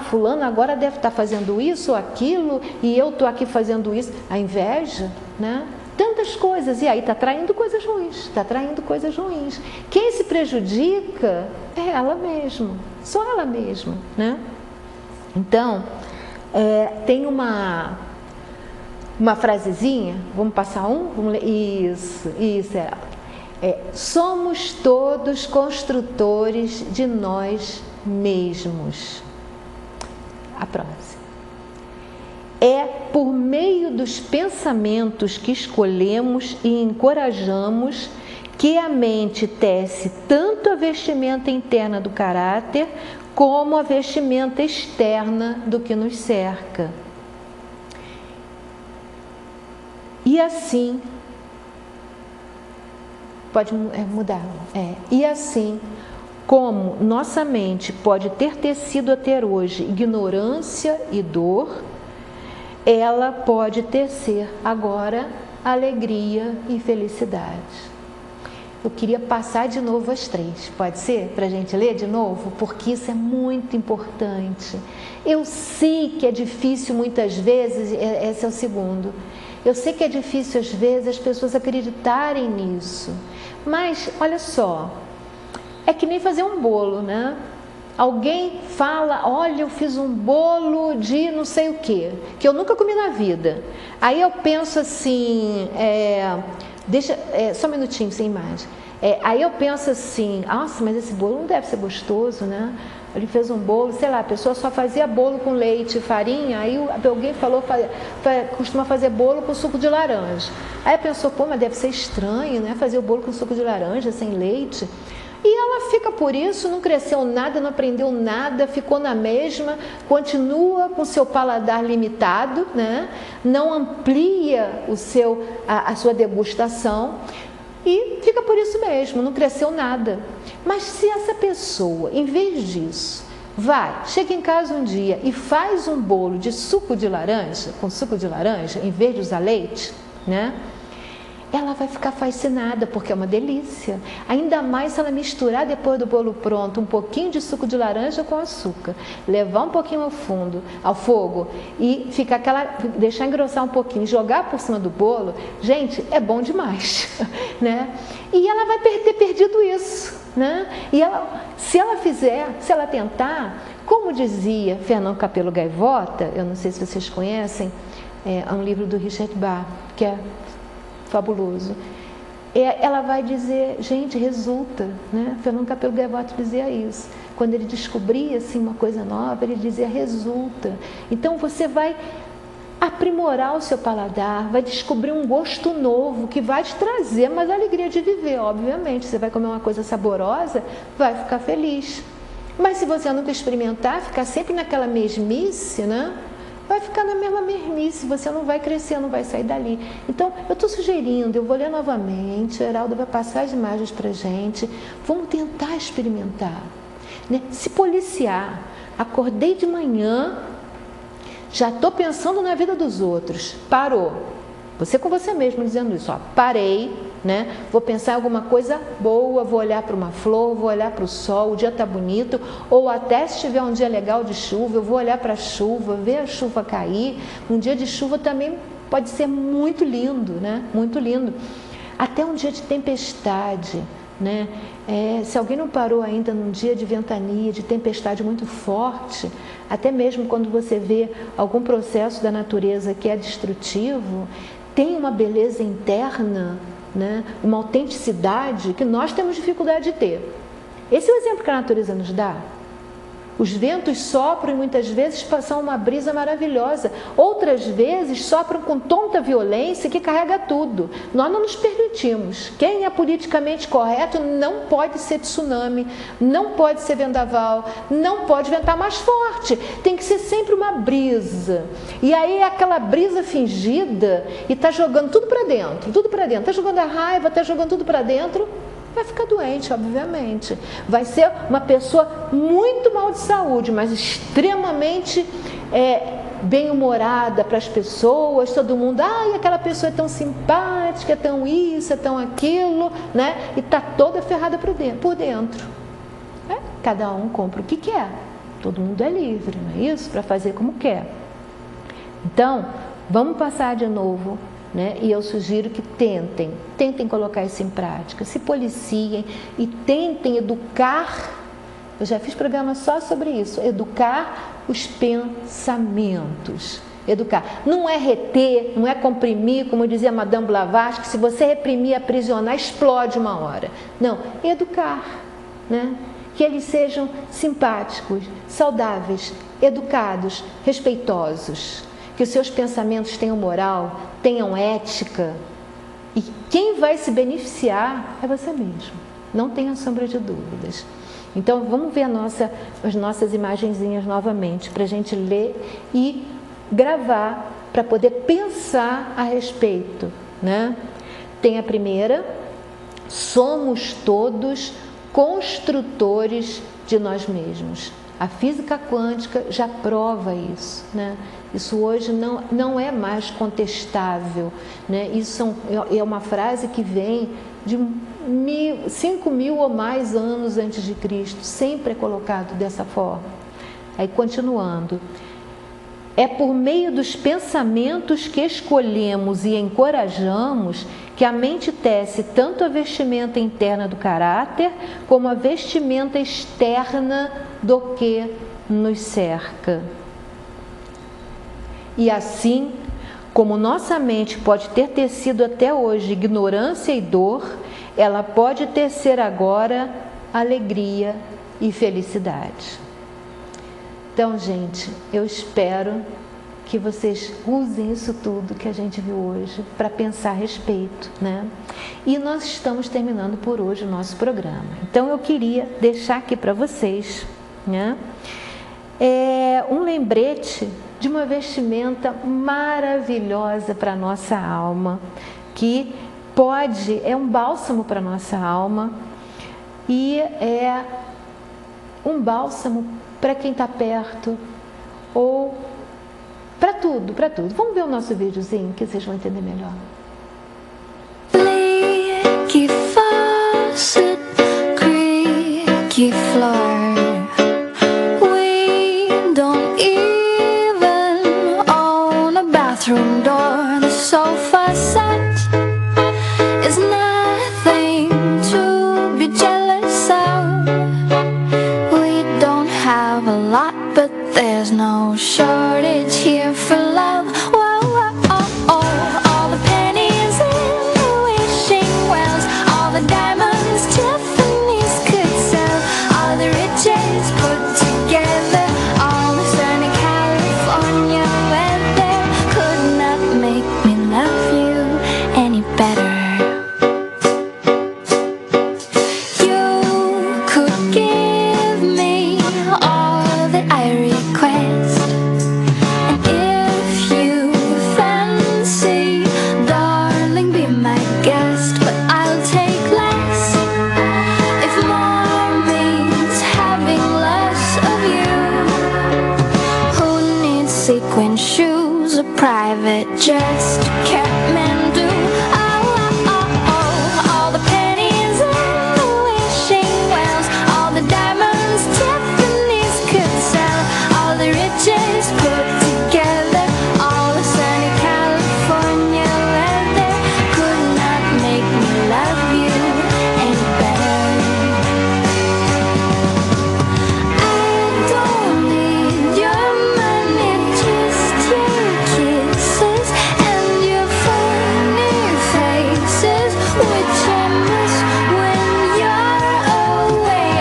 fulano agora deve estar fazendo isso ou aquilo e eu estou aqui fazendo isso. A inveja, né? Tantas coisas, e aí está traindo coisas ruins, Quem se prejudica é ela mesma, só ela mesma, né? Então, tem uma frasezinha, vamos passar vamos ler, isso é ela. Somos todos construtores de nós mesmos. A próxima. É por meio dos pensamentos que escolhemos e encorajamos que a mente tece tanto a vestimenta interna do caráter como a vestimenta externa do que nos cerca. E assim, pode mudar, e assim, como nossa mente pode ter tecido até hoje ignorância e dor, ela pode tecer agora alegria e felicidade. eu queria passar de novo as 3. Pode ser? Para a gente ler de novo? Porque isso é muito importante. Eu sei que é difícil muitas vezes, esse é o segundo. Eu sei que é difícil às vezes as pessoas acreditarem nisso. Mas, olha só, é que nem fazer um bolo, né? Alguém fala, olha, eu fiz um bolo de não sei o quê, que eu nunca comi na vida. Aí eu penso assim, só um minutinho, sem imagem. Aí eu penso assim, nossa, mas esse bolo não deve ser gostoso, né? Ele fez um bolo, sei lá, a pessoa só fazia bolo com leite e farinha, aí alguém falou, costuma fazer bolo com suco de laranja. Aí a pessoa, pô, mas deve ser estranho, né? Fazer o bolo com suco de laranja, sem leite. E ela fica por isso, não cresceu nada, não aprendeu nada, ficou na mesma, continua com seu paladar limitado, né? Não amplia a sua degustação e fica por isso mesmo, não cresceu nada. Mas se essa pessoa, em vez disso, chega em casa um dia e faz um bolo de suco de laranja, com suco de laranja, em vez de usar leite, né? Ela vai ficar fascinada, porque é uma delícia. Ainda mais se ela misturar depois do bolo pronto um pouquinho de suco de laranja com açúcar, levar um pouquinho ao fogo e deixar engrossar um pouquinho, jogar por cima do bolo, gente, é bom demais, né? E ela vai ter perdido isso, né? E se ela tentar, como dizia Fernando Capelo Gaivota, eu não sei se vocês conhecem, é um livro do Richard Bach, que é fabuloso. Ela vai dizer, gente, resulta, né? Fernando Capelo Gaivota dizia isso. Quando ele descobria assim, uma coisa nova, ele dizia, resulta. Então você vai aprimorar o seu paladar, vai descobrir um gosto novo que vai te trazer mais alegria de viver, obviamente. Você vai comer uma coisa saborosa, vai ficar feliz. Mas se você nunca experimentar, ficar sempre naquela mesmice, né? Vai ficar na mesma mesmice, você não vai crescer, não vai sair dali. Então, eu estou sugerindo, eu vou ler novamente, o Heraldo vai passar as imagens para a gente, vamos tentar experimentar, né? Se policiar. Acordei de manhã, já estou pensando na vida dos outros, parou. Você com você mesmo dizendo isso, parei, né? Vou pensar em alguma coisa boa, vou olhar para uma flor, vou olhar para o sol, o dia está bonito, ou até se tiver um dia legal de chuva, eu vou olhar para a chuva, ver a chuva cair. Um dia de chuva também pode ser muito lindo, né? Muito lindo. Até um dia de tempestade, né? Se alguém não parou ainda num dia de ventania, de tempestade muito forte, até mesmo quando você vê algum processo da natureza que é destrutivo, tem uma beleza interna, né? Uma autenticidade que nós temos dificuldade de ter. Esse é o exemplo que a natureza nos dá. Os ventos sopram e muitas vezes passam uma brisa maravilhosa. Outras vezes sopram com tanta violência que carrega tudo. Nós não nos permitimos. Quem é politicamente correto não pode ser tsunami, não pode ser vendaval, não pode ventar mais forte. Tem que ser sempre uma brisa. E aí é aquela brisa fingida e está jogando tudo para dentro, tudo para dentro. Está jogando a raiva, está jogando tudo para dentro. Vai ficar doente, obviamente. Vai ser uma pessoa muito mal de saúde, mas extremamente bem-humorada para as pessoas, todo mundo, aquela pessoa é tão simpática, é tão isso, é tão aquilo, né? E está toda ferrada por dentro. Cada um compra o que quer. Todo mundo é livre, não é isso? Para fazer como quer. Então, vamos passar de novo, né? E eu sugiro que tentem colocar isso em prática, se policiem e tentem educar. Eu já fiz programa só sobre isso, educar os pensamentos. Educar. Não é reter, não é comprimir, como dizia Madame Blavatsky, que se você reprimir, aprisionar, explode uma hora. Não, educar, né? Que eles sejam simpáticos, saudáveis, educados, respeitosos. Que os seus pensamentos tenham moral, tenham ética. E quem vai se beneficiar é você mesmo. Não tenha sombra de dúvidas. Então, vamos ver as nossas imagenzinhas novamente, para a gente ler e gravar, para poder pensar a respeito, né? Tem a primeira: somos todos construtores de nós mesmos. A física quântica já prova isso, né? Isso hoje não é mais contestável, né? Isso é uma frase que vem de 5.000 ou mais anos antes de Cristo, sempre é colocado dessa forma. Aí continuando, é por meio dos pensamentos que escolhemos e encorajamos que a mente tece tanto a vestimenta interna do caráter como a vestimenta externa do que nos cerca. E assim, como nossa mente pode ter tecido até hoje ignorância e dor, ela pode tecer agora alegria e felicidade. Então, gente, eu espero que vocês usem isso tudo que a gente viu hoje para pensar a respeito, né? E nós estamos terminando por hoje o nosso programa. Então, eu queria deixar aqui para vocês, né, um lembrete de uma vestimenta maravilhosa para a nossa alma, que é um bálsamo para a nossa alma e é um bálsamo para quem está perto ou para tudo, para tudo. Vamos ver o nosso videozinho que vocês vão entender melhor. Leaky faucet, creaky floor. We don't even own a bathroom door. The sofa set is nothing to be jealous of. We don't have a lot, but there's no shortage here for love. Whoa, whoa, oh, oh. All the pennies in the wishing wells, all the diamonds Tiffany's could sell, all the riches put together, all the sunny California weather could not make me love you any better. You could give me all that I request, and if you fancy, darling, be my guest. But I'll take less if more means having less of you. Who needs sequin shoes, a private jet to Kathmandu? Oh, oh, oh, all the pennies in the wishing wells, all the diamonds Tiffany's could sell, all the riches put together, all the sunny California weather could not make me love you any better. I don't need your money, just your kisses and your funny faces, which I miss when you're away.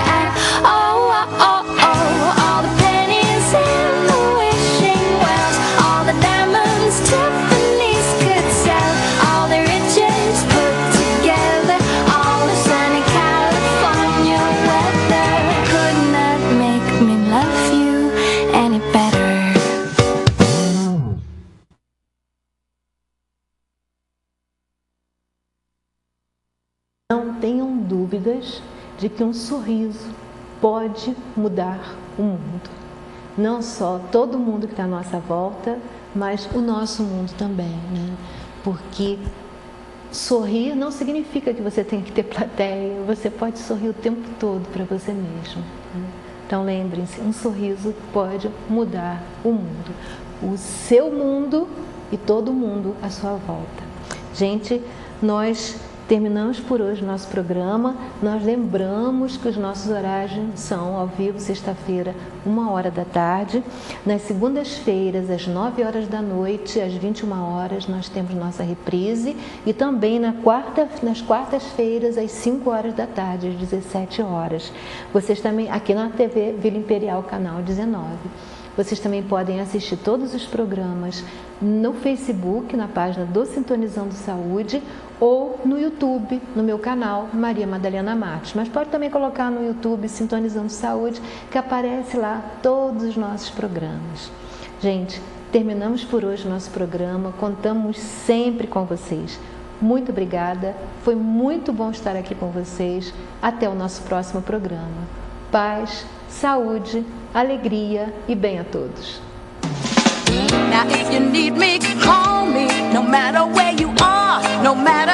All the pennies in the wishing wells, all the diamonds Tiffany's could sell, all the riches put together, all the sunny California weather could not make me love you any better. Não tenham dúvidas de que um sorriso pode mudar o mundo. Não só todo mundo que está à nossa volta, mas o nosso mundo também, né? Porque sorrir não significa que você tem que ter plateia, você pode sorrir o tempo todo para você mesmo, né? Então lembrem-se, um sorriso pode mudar o mundo, o seu mundo e todo mundo à sua volta. Gente, nós terminamos por hoje o nosso programa. Nós lembramos que os nossos horários são ao vivo, sexta-feira, 1h da tarde. Nas segundas-feiras, às 9h da noite, às 21h, nós temos nossa reprise. E também nas quartas-feiras, às 5h da tarde, às 17h. Vocês também, aqui na TV Vila Imperial, canal 19. Vocês também podem assistir todos os programas no Facebook, na página do Sintonizando Saúde, ou no YouTube, no meu canal, Maria Madalena Matos. Mas pode também colocar no YouTube Sintonizando Saúde, que aparece lá todos os nossos programas. Gente, terminamos por hoje o nosso programa, contamos sempre com vocês. Muito obrigada, foi muito bom estar aqui com vocês. Até o nosso próximo programa. Paz, saúde, alegria e bem a todos. Now if you need me, call me, no matter where you are, no matter